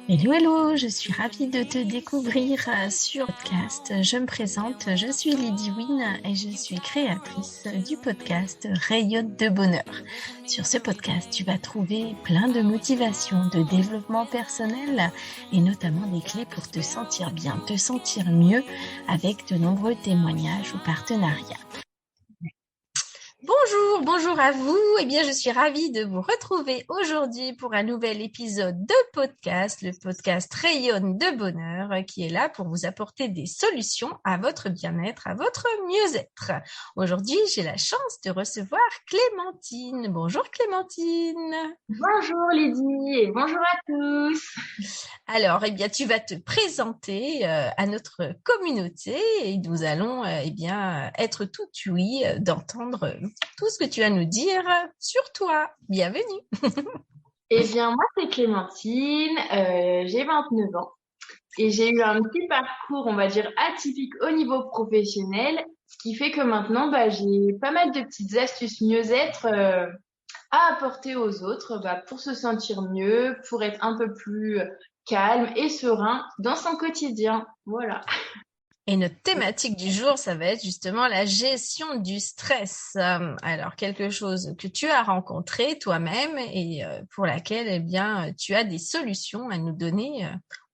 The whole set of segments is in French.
Hello, hello, je suis ravie de te découvrir sur podcast. Je me présente, je suis Lydie Wynne et je suis créatrice du podcast Rayonne de bonheur. Sur ce podcast, tu vas trouver plein de motivation, de développement personnel et notamment des clés pour te sentir bien, te sentir mieux avec de nombreux témoignages ou partenariats. Bonjour à vous. Eh bien, je suis ravie de vous retrouver aujourd'hui pour un nouvel épisode de podcast, le podcast Rayonne de bonheur, qui est là pour vous apporter des solutions à votre bien-être, à votre mieux-être. Aujourd'hui, j'ai la chance de recevoir Clémentine. Bonjour Clémentine. Bonjour Lydie et bonjour à tous. Alors, eh bien, tu vas te présenter à notre communauté et nous allons être tout oui d'entendre tout ce que tu as à nous dire sur toi. Bienvenue. Eh bien, moi, c'est Clémentine, j'ai 29 ans et j'ai eu un petit parcours, on va dire, atypique au niveau professionnel, ce qui fait que maintenant, j'ai pas mal de petites astuces mieux-être à apporter aux autres pour se sentir mieux, pour être un peu plus calme et serein dans son quotidien. Voilà. Et notre thématique du jour, ça va être justement la gestion du stress. Alors, quelque chose que tu as rencontré toi-même et pour laquelle, eh bien, tu as des solutions à nous donner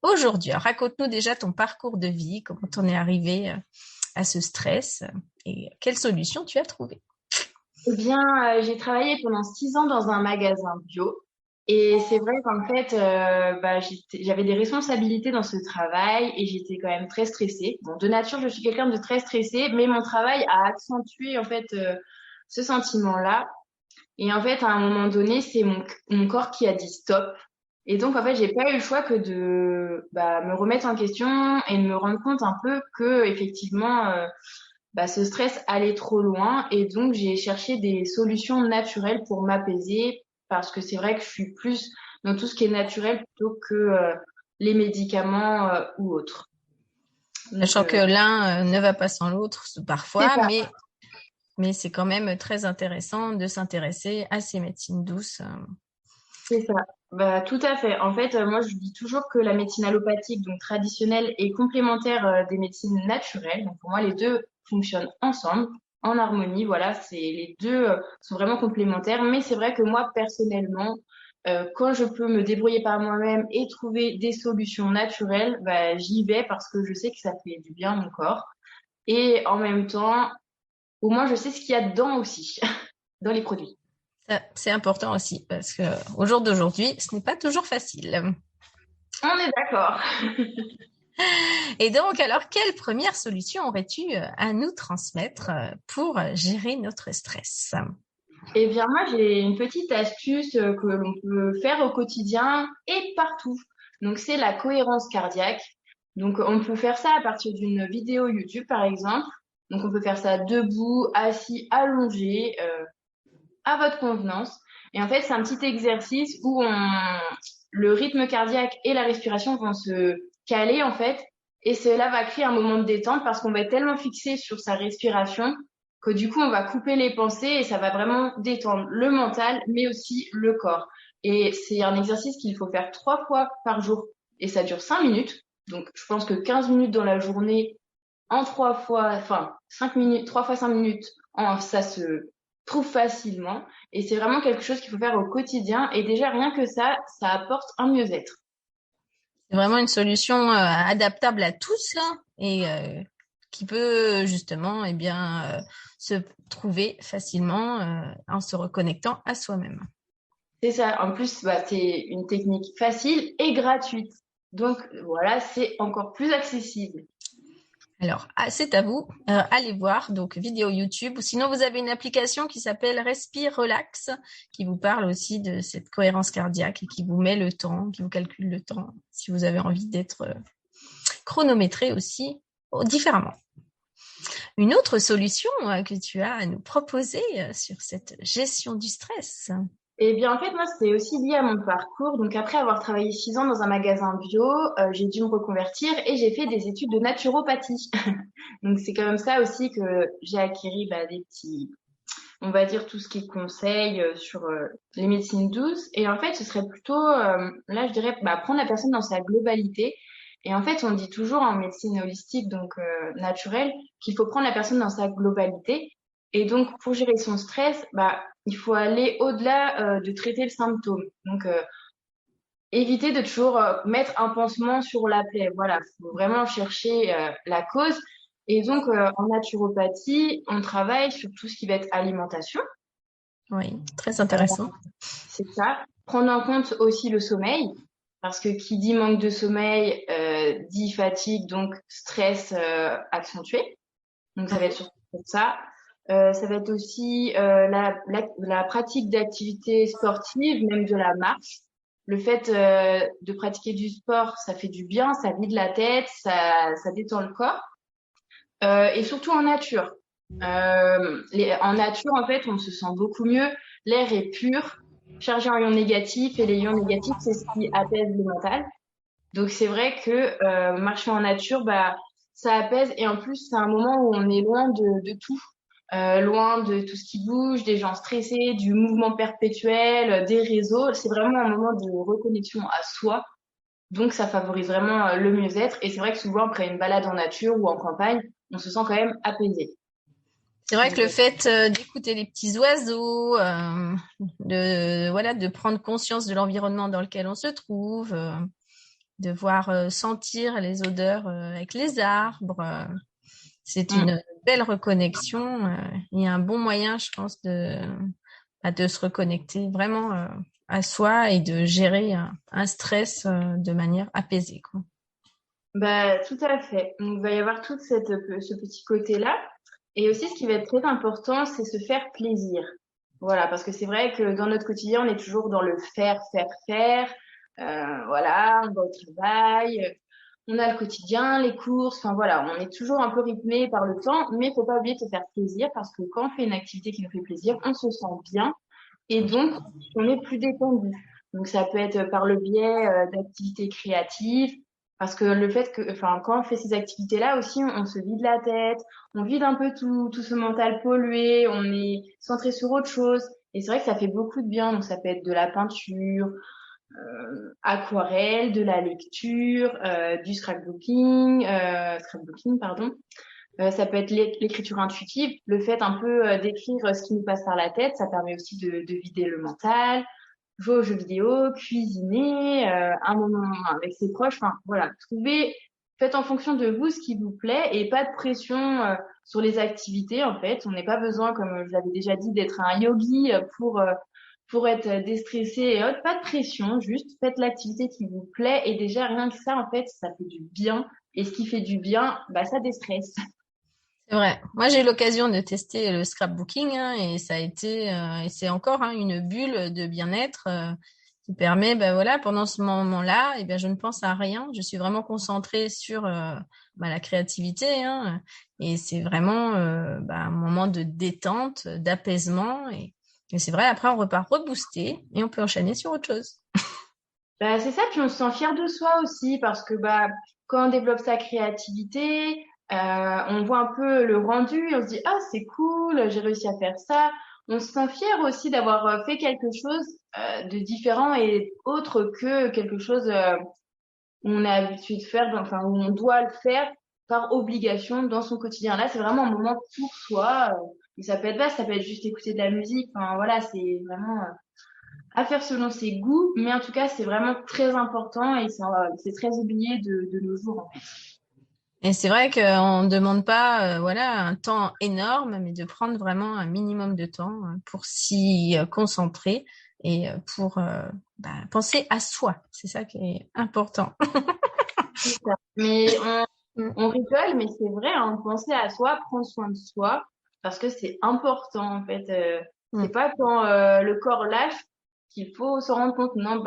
aujourd'hui. Alors, raconte-nous déjà ton parcours de vie, comment t'en es arrivé à ce stress et quelles solutions tu as trouvées. Eh bien, j'ai travaillé pendant 6 ans dans un magasin bio. Et c'est vrai qu'en fait, j'avais des responsabilités dans ce travail et j'étais quand même très stressée. Bon, de nature, je suis quelqu'un de très stressé, mais mon travail a accentué en fait ce sentiment-là. Et en fait, à un moment donné, c'est mon corps qui a dit stop. Et donc, en fait, j'ai pas eu le choix que de me remettre en question et de me rendre compte un peu que effectivement, ce stress allait trop loin. Et donc, j'ai cherché des solutions naturelles pour m'apaiser parce que c'est vrai que je suis plus dans tout ce qui est naturel plutôt que les médicaments ou autres. Donc, Sachant que l'un ne va pas sans l'autre c'est parfois, ça. mais c'est quand même très intéressant de s'intéresser à ces médecines douces. C'est ça. Tout à fait. En fait, moi, je dis toujours que la médecine allopathique, donc traditionnelle, est complémentaire des médecines naturelles. Donc, pour moi, les deux fonctionnent ensemble, en harmonie. Voilà, les deux sont vraiment complémentaires. Mais c'est vrai que moi, personnellement, quand je peux me débrouiller par moi-même et trouver des solutions naturelles, j'y vais parce que je sais que ça fait du bien à mon corps. Et en même temps, au moins, je sais ce qu'il y a dedans aussi, dans les produits. Ça, c'est important aussi parce que au jour d'aujourd'hui, ce n'est pas toujours facile. On est d'accord. Et donc, alors, quelle première solution aurais-tu à nous transmettre pour gérer notre stress? Eh bien, moi, j'ai une petite astuce que l'on peut faire au quotidien et partout. Donc, c'est la cohérence cardiaque. Donc, on peut faire ça à partir d'une vidéo YouTube, par exemple. Donc, on peut faire ça debout, assis, allongé, à votre convenance. Et en fait, c'est un petit exercice où le rythme cardiaque et la respiration vont se caler, en fait. Et cela va créer un moment de détente parce qu'on va être tellement fixé sur sa respiration que du coup, on va couper les pensées et ça va vraiment détendre le mental, mais aussi le corps. Et c'est un exercice qu'il faut faire 3 fois par jour et ça dure 5 minutes. Donc, je pense que 15 minutes dans la journée en 5 minutes, 3 fois 5 minutes, ça se trouve facilement. Et c'est vraiment quelque chose qu'il faut faire au quotidien. Et déjà, rien que ça apporte un mieux-être. C'est vraiment une solution adaptable à tous là, et qui peut justement se trouver facilement en se reconnectant à soi-même. C'est ça. En plus, c'est une technique facile et gratuite. Donc voilà, c'est encore plus accessible. Alors, c'est à vous. Allez voir, donc vidéo YouTube. Ou sinon, vous avez une application qui s'appelle Respire Relax, qui vous parle aussi de cette cohérence cardiaque et qui vous met le temps, qui vous calcule le temps, si vous avez envie d'être chronométré aussi différemment. Une autre solution que tu as à nous proposer sur cette gestion du stress? Eh bien, en fait, moi, c'est aussi lié à mon parcours. Donc, après avoir travaillé 6 ans dans un magasin bio, j'ai dû me reconvertir et j'ai fait des études de naturopathie. Donc, c'est quand même ça aussi que j'ai acquis des petits on va dire tout ce qui est conseil sur les médecines douces. Et en fait, ce serait plutôt, là, je dirais, prendre la personne dans sa globalité. Et en fait, on dit toujours en médecine holistique, donc naturelle, qu'il faut prendre la personne dans sa globalité. Et donc, pour gérer son stress, il faut aller au-delà de traiter le symptôme. Donc, éviter de toujours mettre un pansement sur la plaie. Voilà, faut vraiment chercher la cause. Et donc, en naturopathie, on travaille sur tout ce qui va être alimentation. Oui, très Euh, intéressant. c'est ça. Prendre en compte aussi le sommeil, parce que qui dit manque de sommeil dit fatigue, donc stress accentué. Donc, ça va être surtout ça. Ça va être aussi la pratique d'activités sportives, même de la marche. Le fait de pratiquer du sport, ça fait du bien, ça vide la tête, ça détend le corps. Et surtout en nature. En nature, en fait, on se sent beaucoup mieux. L'air est pur, chargé en ions négatifs, et les ions négatifs, c'est ce qui apaise le mental. Donc c'est vrai que marcher en nature, ça apaise. Et en plus, c'est un moment où on est loin de tout. Loin de tout ce qui bouge, des gens stressés, du mouvement perpétuel, des réseaux. C'est vraiment un moment de reconnexion à soi. Donc, ça favorise vraiment le mieux-être. Et c'est vrai que souvent, après une balade en nature ou en campagne, on se sent quand même apaisé. C'est vrai que le fait d'écouter les petits oiseaux, de prendre conscience de l'environnement dans lequel on se trouve, de voir sentir les odeurs avec les arbres, c'est une belle reconnexion et un bon moyen, je pense, de se reconnecter vraiment à soi et de gérer un stress de manière apaisée, quoi. Tout à fait. Donc, il va y avoir tout ce petit côté-là. Et aussi, ce qui va être très important, c'est se faire plaisir. Voilà, parce que c'est vrai que dans notre quotidien, on est toujours dans le faire, faire, faire. Voilà, on va au travail, on a le quotidien, les courses, enfin voilà, on est toujours un peu rythmé par le temps, mais faut pas oublier de se faire plaisir parce que quand on fait une activité qui nous fait plaisir, on se sent bien et donc on est plus détendu. Donc ça peut être par le biais d'activités créatives, parce que le fait que, enfin, quand on fait ces activités-là aussi, on se vide la tête, on vide un peu tout ce mental pollué, on est centré sur autre chose. Et c'est vrai que ça fait beaucoup de bien. Donc ça peut être de la peinture, aquarelle, de la lecture, du scrapbooking, pardon. Ça peut être l'écriture intuitive, le fait un peu d'écrire ce qui nous passe par la tête, ça permet aussi de vider le mental, jouer aux jeux vidéo, cuisiner, un moment avec ses proches, enfin voilà, faites en fonction de vous ce qui vous plaît et pas de pression sur les activités en fait. On n'est pas besoin, comme je l'avais déjà dit, d'être un yogi pour être déstressé et autres. Pas de pression, juste faites l'activité qui vous plaît et déjà rien que ça en fait, ça fait du bien. Et ce qui fait du bien, ça déstresse. C'est vrai. Moi, j'ai eu l'occasion de tester le scrapbooking et ça a été et c'est encore une bulle de bien-être qui permet, voilà, pendant ce moment-là, je ne pense à rien. Je suis vraiment concentrée sur la créativité et c'est vraiment un moment de détente, d'apaisement et c'est vrai. Après, on repart reboosté et on peut enchaîner sur autre chose. C'est ça, puis on se sent fier de soi aussi parce que quand on développe sa créativité, on voit un peu le rendu et on se dit ah c'est cool, j'ai réussi à faire ça. On se sent fier aussi d'avoir fait quelque chose de différent et autre que quelque chose où on a l'habitude de faire, enfin où on doit le faire par obligation dans son quotidien. Là, c'est vraiment un moment pour soi. Et ça peut être vaste, ça peut être juste écouter de la musique. Enfin voilà, c'est vraiment à faire selon ses goûts, mais en tout cas, c'est vraiment très important et c'est très oublié de nos jours, en fait. Et c'est vrai qu'on ne demande pas un temps énorme, mais de prendre vraiment un minimum de temps pour s'y concentrer et pour penser à soi. C'est ça qui est important. C'est ça. Mais Mm. on rigole, mais c'est vrai, penser à soi, prendre soin de soi, parce que c'est important, en fait. C'est pas quand le corps lâche qu'il faut se rendre compte. Non,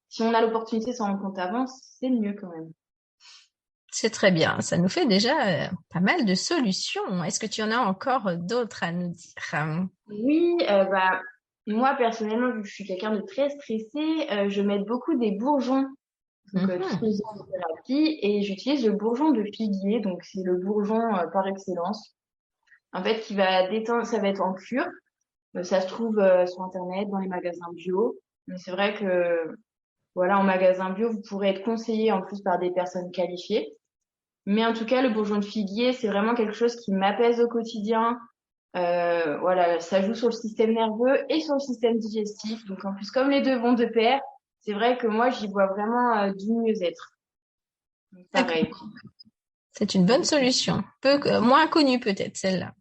si on a l'opportunité de s'en rendre compte avant, c'est mieux quand même. C'est très bien. Ça nous fait déjà pas mal de solutions. Est-ce que tu en as encore d'autres à nous dire? Oui, moi personnellement, vu que je suis quelqu'un de très stressé, je m'aide beaucoup des bourgeons. Donc, tout ce qui est thérapie. Et j'utilise le bourgeon de figuier. Donc, c'est le bourgeon par excellence. en fait, qui va détendre. Ça va être en cure. Ça se trouve sur Internet, dans les magasins bio. Mais c'est vrai que, voilà, en magasin bio, vous pourrez être conseillé en plus par des personnes qualifiées. Mais en tout cas, le bourgeon de figuier, c'est vraiment quelque chose qui m'apaise au quotidien. Voilà, ça joue sur le système nerveux et sur le système digestif. Donc en plus, comme les deux vont de pair, c'est vrai que moi, j'y vois vraiment du mieux-être. Donc, D'accord. pareil. C'est une bonne solution. Moins connue peut-être, celle-là.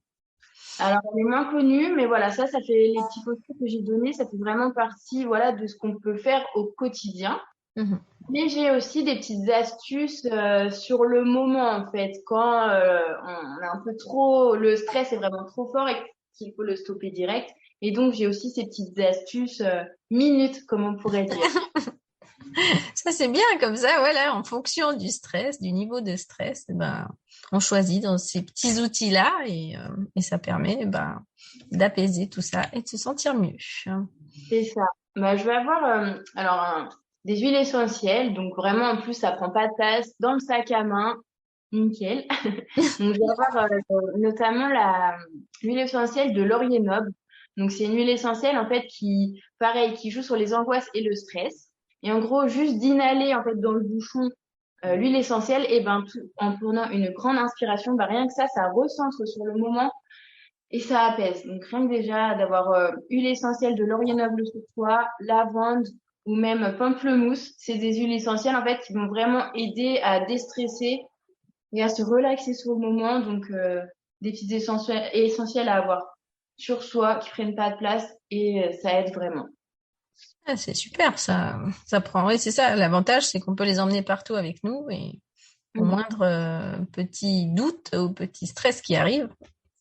Alors, elle est moins connue, mais voilà, ça fait les petits conseils que j'ai donnés, ça fait vraiment partie, voilà, de ce qu'on peut faire au quotidien. Mhm. Mais j'ai aussi des petites astuces sur le moment, en fait, quand on est un peu trop, le stress est vraiment trop fort et qu'il faut le stopper direct. Et donc, j'ai aussi ces petites astuces minutes, comme on pourrait dire. Ça, c'est bien comme ça, voilà, en fonction du stress, du niveau de stress, ben, on choisit dans ces petits outils-là et ça permet ben, d'apaiser tout ça et de se sentir mieux. C'est ça. Bah, je vais avoir des huiles essentielles, donc vraiment en plus ça prend pas de place dans le sac à main, nickel. Donc je vais avoir notamment la l'huile essentielle de laurier noble. Donc c'est une huile essentielle en fait qui pareil qui joue sur les angoisses et le stress. Et en gros juste d'inhaler en fait dans le bouchon l'huile essentielle et ben en prenant une grande inspiration, bah rien que ça recentre sur le moment et ça apaise. Donc rien que déjà d'avoir huile essentielle de laurier noble sur soi, lavande ou même pamplemousse, c'est des huiles essentielles en fait qui vont vraiment aider à déstresser et à se relaxer sur le moment. Donc des petites essentielles à avoir sur soi qui prennent pas de place et ça aide vraiment. Ah, c'est super, ça prend. Oui, c'est ça. L'avantage, c'est qu'on peut les emmener partout avec nous et au Mhm. moindre petit doute ou petit stress qui arrive,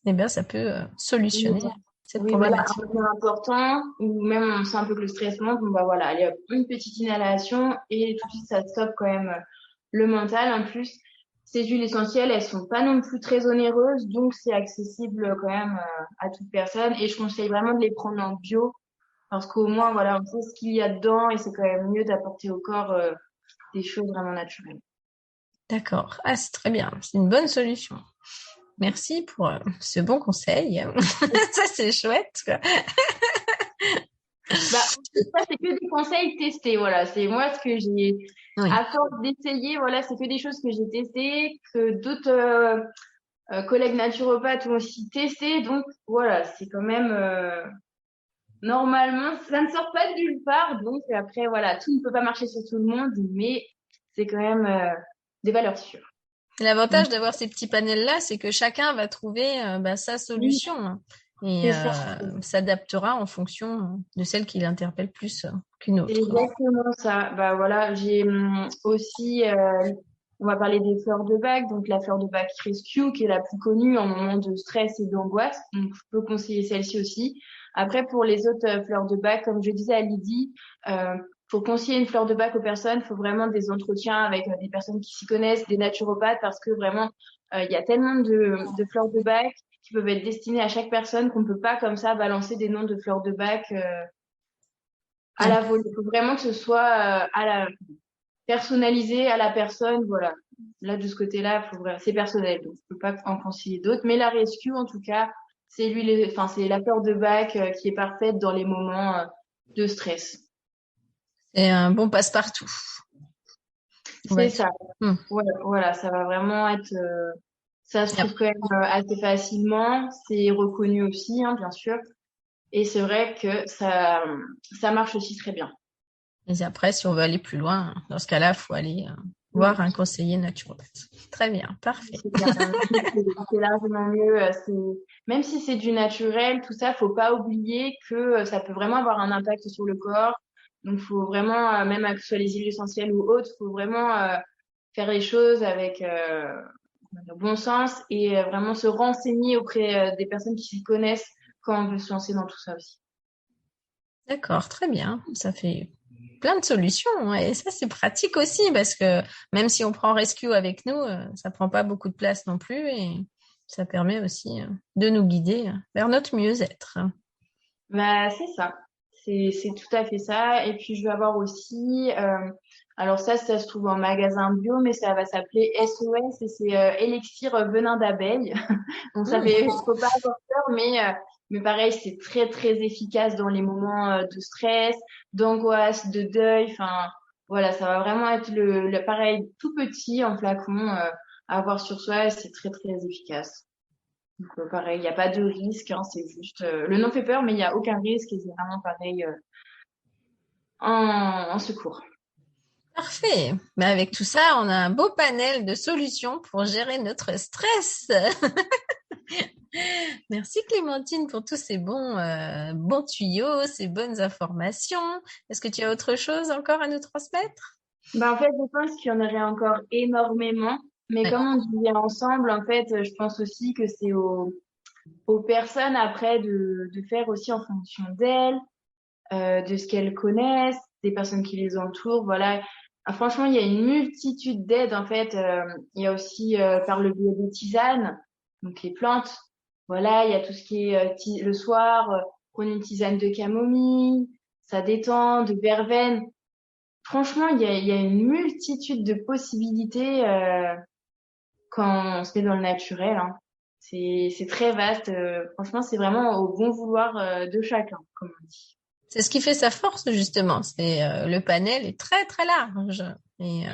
eh bien, ça peut Oui, solutionner cette oui, voilà, problématique. un point important, ou même on sent un peu que le stress monte, bon bah voilà, allez hop, une petite inhalation et tout de suite ça stoppe quand même le mental. En plus, ces huiles essentielles, elles sont pas non plus très onéreuses, donc c'est accessible quand même à toute personne. Et je conseille vraiment de les prendre en bio, parce qu'au moins voilà, on sait ce qu'il y a dedans et c'est quand même mieux d'apporter au corps des choses vraiment naturelles. D'accord. Ah, c'est très bien. C'est une bonne solution. Merci pour ce bon conseil. Ça, c'est chouette, quoi. Bah, ça, c'est que des conseils testés, voilà. C'est moi ce que j'ai, Oui. à force d'essayer, voilà, c'est que des choses que j'ai testées, que d'autres collègues naturopathes ont aussi testé. Donc, voilà, c'est quand même, normalement, ça ne sort pas de nulle part. Donc, après, voilà, tout ne peut pas marcher sur tout le monde, mais c'est quand même des valeurs sûres. Donc, L'avantage d'avoir ces petits panels-là, c'est que chacun va trouver bah, sa oui, solution hein, et c'est ça. s'adaptera en fonction de celle qui l'interpelle plus qu'une C'est autre. exactement ça. Bah voilà, j'ai aussi, on va parler des fleurs de bac, donc la fleur de bac Rescue qui est la plus connue en moment de stress et d'angoisse. Donc je peux conseiller celle-ci aussi. Après pour les autres fleurs de bac, comme je disais à Lydie, pour conseiller une fleur de bac aux personnes, il faut vraiment des entretiens avec des personnes qui s'y connaissent, des naturopathes, parce que vraiment il y a tellement de fleurs de bac qui peuvent être destinées à chaque personne qu'on peut pas comme ça balancer des noms de fleurs de bac. À la volée. Il faut vraiment que ce soit personnalisé à la personne. Voilà. Là, de ce côté-là, c'est personnel. Donc, je peux pas en conseiller d'autres. Mais la rescue, en tout cas, c'est la fleur de bac qui est parfaite dans les moments de stress. C'est un bon passe-partout, on va C'est dire. ça. Hmm. Voilà, voilà, ça va vraiment être, ça se trouve quand même assez facilement. C'est reconnu aussi, hein, bien sûr. Et c'est vrai que ça marche aussi très bien. Et après, si on veut aller plus loin, dans ce cas-là, il faut aller Oui. voir un conseiller naturopathe. Très bien, parfait. C'est largement mieux. Même si c'est du naturel, tout ça, faut pas oublier que ça peut vraiment avoir un impact sur le corps. Donc, faut vraiment, même que ce soit les huiles essentielles ou autres, faut vraiment faire les choses avec bon sens et vraiment se renseigner auprès des personnes qui s'y connaissent quand on veut se lancer dans tout ça aussi. D'accord, très bien. Ça fait plein de solutions hein. Et ça, c'est pratique aussi parce que même si on prend Rescue avec nous, ça prend pas beaucoup de place non plus et ça permet aussi de nous guider vers notre mieux-être. Bah, c'est ça. C'est tout à fait ça. Et puis, je vais avoir aussi, alors ça se trouve en magasin bio, mais ça va s'appeler SOS et c'est élixir venin d'abeille. Donc, ça fait, faut pas avoir peur, mais pareil, c'est très, très efficace dans les moments de stress, d'angoisse, de deuil. Enfin, voilà, ça va vraiment être le pareil, tout petit en flacon à avoir sur soi et c'est très, très efficace. Donc, pareil, il n'y a pas de risque, hein, c'est juste, le nom fait peur, mais il n'y a aucun risque et c'est vraiment pareil en secours. Parfait. Mais avec tout ça, on a un beau panel de solutions pour gérer notre stress. Merci Clémentine pour tous ces bons tuyaux, ces bonnes informations. Est-ce que tu as autre chose encore à nous transmettre? Ben, en fait, je pense qu'il y en aurait encore énormément, mais Ouais. comme on disait ensemble, en fait, je pense aussi que c'est aux personnes après de faire aussi en fonction d'elles, de ce qu'elles connaissent, des personnes qui les entourent, voilà. Ah, franchement, il y a une multitude d'aides, en fait. Il y a aussi par le biais des tisanes, donc les plantes. Voilà, il y a tout ce qui est le soir, prendre une tisane de camomille, ça détend, de verveine. Franchement, il y a une multitude de possibilités quand on se met dans le naturel, hein. C'est très vaste. Franchement, c'est vraiment au bon vouloir de chacun, comme on dit. C'est ce qui fait sa force, justement. C'est le panel est très, très large. Et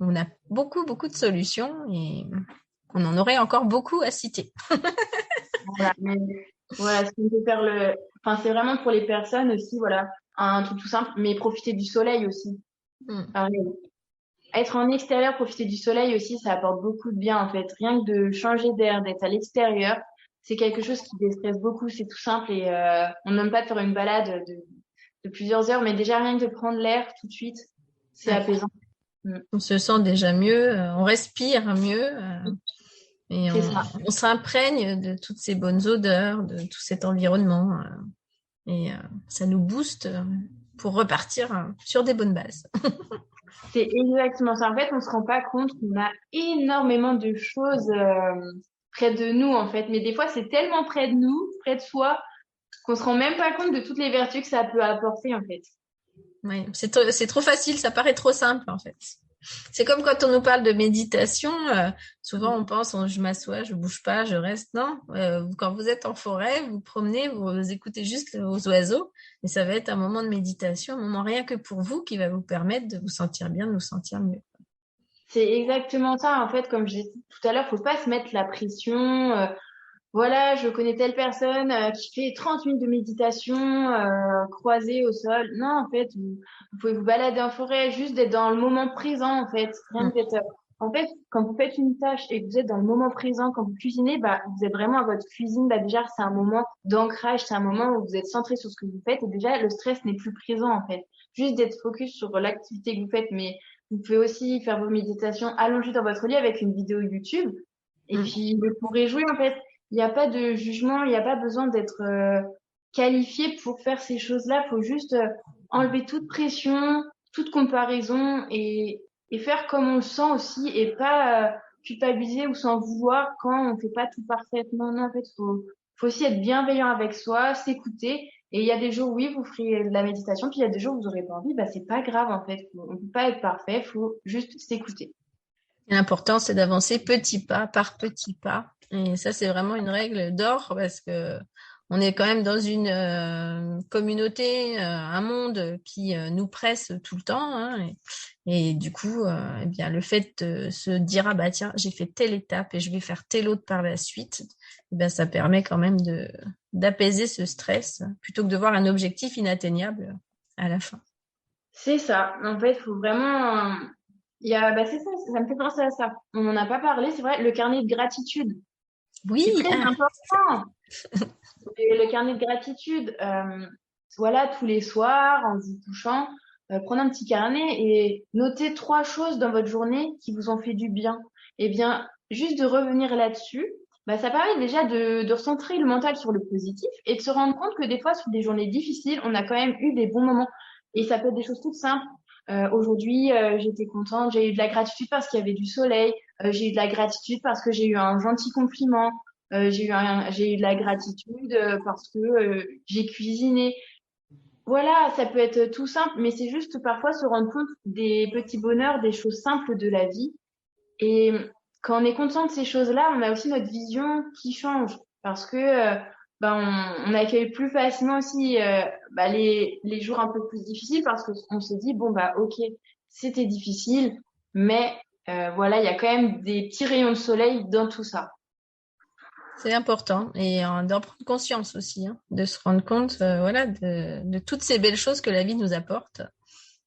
Mm. on a beaucoup, beaucoup de solutions et on en aurait encore beaucoup à citer. Voilà, mais voilà, ce qu'on peut faire enfin, c'est vraiment pour les personnes aussi, voilà, un truc tout simple, mais profiter du soleil aussi. Mm. Pareil. Être en extérieur, profiter du soleil aussi, ça apporte beaucoup de bien en fait. Rien que de changer d'air, d'être à l'extérieur, c'est quelque chose qui déstresse beaucoup. C'est tout simple et on n'aime pas de faire une balade de plusieurs heures, mais déjà rien que de prendre l'air tout de suite, c'est Ouais. apaisant. Mm. On se sent déjà mieux, on respire mieux et C'est ça. on s'imprègne de toutes ces bonnes odeurs, de tout cet environnement et ça nous booste pour repartir sur des bonnes bases. C'est exactement ça. En fait, on se rend pas compte qu'on a énormément de choses près de nous en fait, mais des fois c'est tellement près de nous, près de soi, qu'on se rend même pas compte de toutes les vertus que ça peut apporter en fait. Oui, c'est trop facile, ça paraît trop simple en fait. C'est comme quand on nous parle de méditation, souvent on pense je m'assois, je bouge pas, je reste. Non, quand vous êtes en forêt, vous promenez, vous écoutez juste aux oiseaux, et ça va être un moment de méditation, un moment rien que pour vous qui va vous permettre de vous sentir bien, de vous sentir mieux. C'est exactement ça en fait, comme je disais tout à l'heure, faut pas se mettre la pression. Voilà, je connais telle personne qui fait 30 minutes de méditation croisée au sol. Non, en fait, vous pouvez vous balader en forêt, juste d'être dans le moment présent, en fait. Rien que d'être... En fait, quand vous faites une tâche et que vous êtes dans le moment présent, quand vous cuisinez, bah, vous êtes vraiment à votre cuisine. Bah, déjà, c'est un moment d'ancrage, c'est un moment où vous êtes centré sur ce que vous faites et déjà, le stress n'est plus présent, en fait. Juste d'être focus sur l'activité que vous faites, mais vous pouvez aussi faire vos méditations allongées dans votre lit avec une vidéo YouTube. Et Mm. puis, vous pourrez jouer, en fait. Il n'y a pas de jugement, il n'y a pas besoin d'être qualifié pour faire ces choses-là. Il faut juste enlever toute pression, toute comparaison et faire comme on le sent aussi et pas culpabiliser ou s'en vouloir quand on fait pas tout parfaitement. Non, en fait, faut aussi être bienveillant avec soi, s'écouter. Et il y a des jours, oui, vous ferez de la méditation, puis il y a des jours où vous aurez pas envie, bah c'est pas grave en fait. On peut pas être parfait, faut juste s'écouter. L'important, c'est d'avancer petit pas par petit pas. Et ça, c'est vraiment une règle d'or parce que on est quand même dans une communauté, un monde qui nous presse tout le temps. Hein, et du coup, eh bien, le fait de se dire, ah bah tiens, j'ai fait telle étape et je vais faire telle autre par la suite, eh bien, ça permet quand même d'apaiser ce stress plutôt que de voir un objectif inatteignable à la fin. C'est ça. En fait, faut vraiment. Il y a, bah c'est ça, ça me fait penser à ça. On n'en a pas parlé, c'est vrai, le carnet de gratitude. C'est Oui, très important. Et le carnet de gratitude, voilà, tous les soirs, en vous couchant, prenez un petit carnet et notez 3 choses dans votre journée qui vous ont fait du bien. Eh bien, juste de revenir là-dessus, bah, ça permet déjà de recentrer le mental sur le positif et de se rendre compte que des fois, sur des journées difficiles, on a quand même eu des bons moments. Et ça peut être des choses toutes simples. Aujourd'hui, j'étais contente, j'ai eu de la gratitude parce qu'il y avait du soleil, j'ai eu de la gratitude parce que j'ai eu un gentil compliment. J'ai eu de la gratitude parce que j'ai cuisiné. Voilà, ça peut être tout simple, mais c'est juste parfois se rendre compte des petits bonheurs, des choses simples de la vie. Et quand on est conscient de ces choses-là, on a aussi notre vision qui change parce que on accueille plus facilement aussi les jours un peu plus difficiles parce qu'on se dit bon bah ok, c'était difficile, mais voilà, il y a quand même des petits rayons de soleil dans tout ça. C'est important et d'en prendre conscience aussi, hein, de se rendre compte voilà, de toutes ces belles choses que la vie nous apporte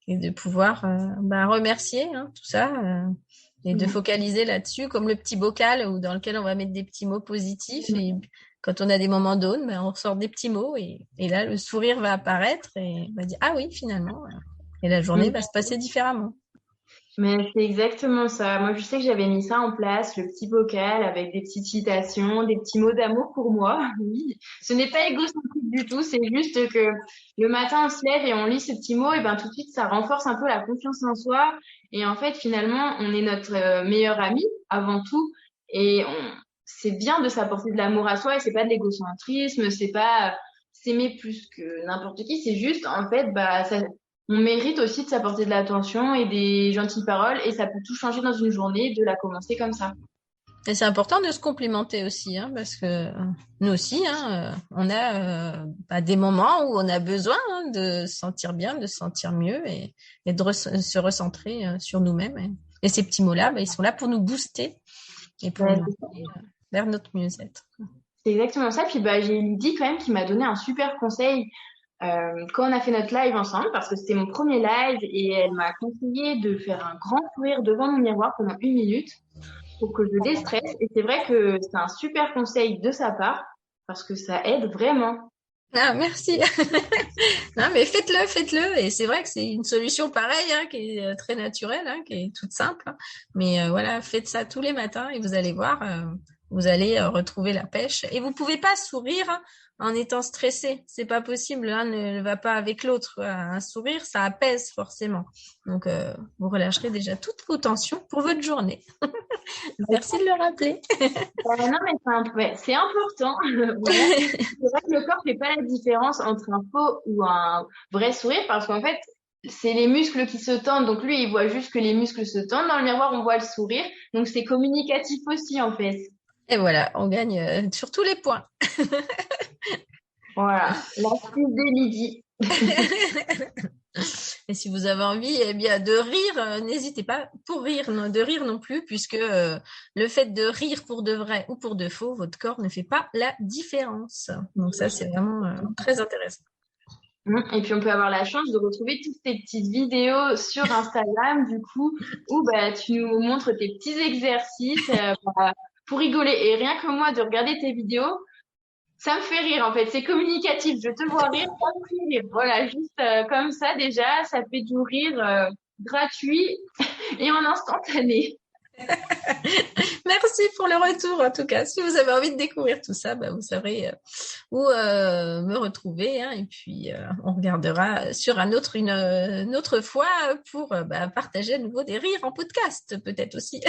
et de pouvoir remercier tout ça et de focaliser là-dessus comme le petit bocal dans lequel on va mettre des petits mots positifs et quand on a des moments down, on ressort des petits mots et là le sourire va apparaître et on va dire ah oui finalement et la journée va se passer différemment. Mais c'est exactement ça. Moi, je sais que j'avais mis ça en place, le petit bocal avec des petites citations, des petits mots d'amour pour moi. Oui, ce n'est pas égocentrique du tout. C'est juste que le matin, on se lève et on lit ces petits mots et ben tout de suite, ça renforce un peu la confiance en soi. Et en fait, finalement, on est notre meilleur ami avant tout. Et c'est bien de s'apporter de l'amour à soi et c'est pas de l'égocentrisme, c'est pas s'aimer plus que n'importe qui. C'est juste, en fait, on mérite aussi de s'apporter de l'attention et des gentilles paroles et ça peut tout changer dans une journée de la commencer comme ça. Et c'est important de se complimenter aussi, hein, parce que nous aussi, on a des moments où on a besoin de se sentir bien, de se sentir mieux et de se recentrer sur nous-mêmes. Et ces petits mots-là, ils sont là pour nous booster et pour nous aider vers notre mieux-être. C'est exactement ça. Puis j'ai Lydie quand même qui m'a donné un super conseil quand on a fait notre live ensemble, parce que c'était mon premier live et elle m'a conseillé de faire un grand sourire devant mon miroir pendant 1 minute pour que je déstresse. Et c'est vrai que c'est un super conseil de sa part parce que ça aide vraiment. Ah, merci. Non, mais faites-le. Et c'est vrai que c'est une solution pareille, qui est très naturelle, qui est toute simple. Mais voilà, faites ça tous les matins et vous allez voir, vous allez retrouver la pêche. Et vous pouvez pas sourire en étant stressé. C'est pas possible. L'un ne va pas avec l'autre. Un sourire, ça apaise forcément. Donc, vous relâcherez déjà toutes vos tensions pour votre journée. Merci de le rappeler. Non, mais c'est important. Voilà. C'est vrai que le corps fait pas la différence entre un faux ou un vrai sourire parce qu'en fait, c'est les muscles qui se tendent. Donc lui, il voit juste que les muscles se tendent. Dans le miroir, on voit le sourire. Donc c'est communicatif aussi, en fait. Et voilà, on gagne sur tous les points. Voilà, l'astuce de Lydie. Et si vous avez envie de rire, n'hésitez pas de rire non plus, puisque le fait de rire pour de vrai ou pour de faux, votre corps ne fait pas la différence. Donc ça, c'est vraiment très intéressant. Et puis on peut avoir la chance de retrouver toutes tes petites vidéos sur Instagram, du coup, où tu nous montres tes petits exercices pour rigoler. Et rien que moi, de regarder tes vidéos, ça me fait rire en fait, c'est communicatif. Je te vois rire, ça me fait rire. Voilà, juste comme ça déjà, ça fait du rire gratuit et en instantané. Merci pour le retour en tout cas. Si vous avez envie de découvrir tout ça, vous saurez où me retrouver. Et puis on regardera sur une autre fois pour partager à nouveau des rires en podcast peut-être aussi.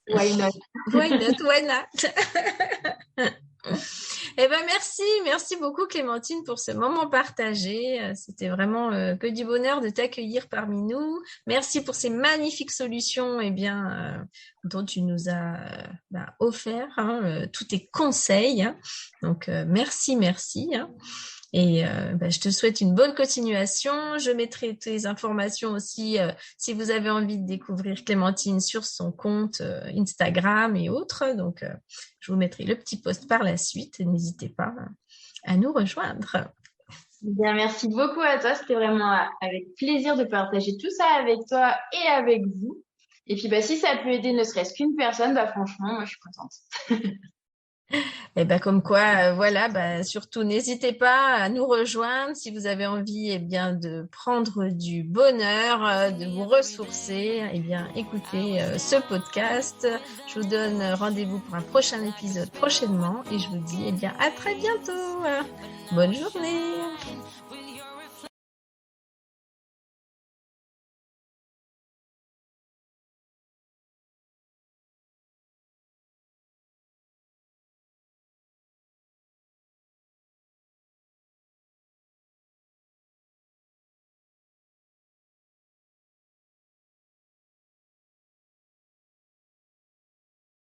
Why not? Why not? Eh ben merci beaucoup Clémentine pour ce moment partagé. C'était vraiment que du bonheur de t'accueillir parmi nous. Merci pour ces magnifiques solutions dont tu nous as offert tous tes conseils. Donc merci. Et je te souhaite une bonne continuation. Je mettrai tes informations aussi si vous avez envie de découvrir Clémentine sur son compte Instagram et autres. Donc, je vous mettrai le petit post par la suite. N'hésitez pas à nous rejoindre. Bien, merci beaucoup à toi. C'était vraiment avec plaisir de partager tout ça avec toi et avec vous. Et puis, si ça peut aider ne serait-ce qu'une personne, franchement, moi, je suis contente. Et comme quoi, surtout n'hésitez pas à nous rejoindre si vous avez envie de prendre du bonheur, de vous ressourcer. Écoutez ce podcast. Je vous donne rendez-vous pour un prochain épisode prochainement et je vous dis à très bientôt. Bonne journée.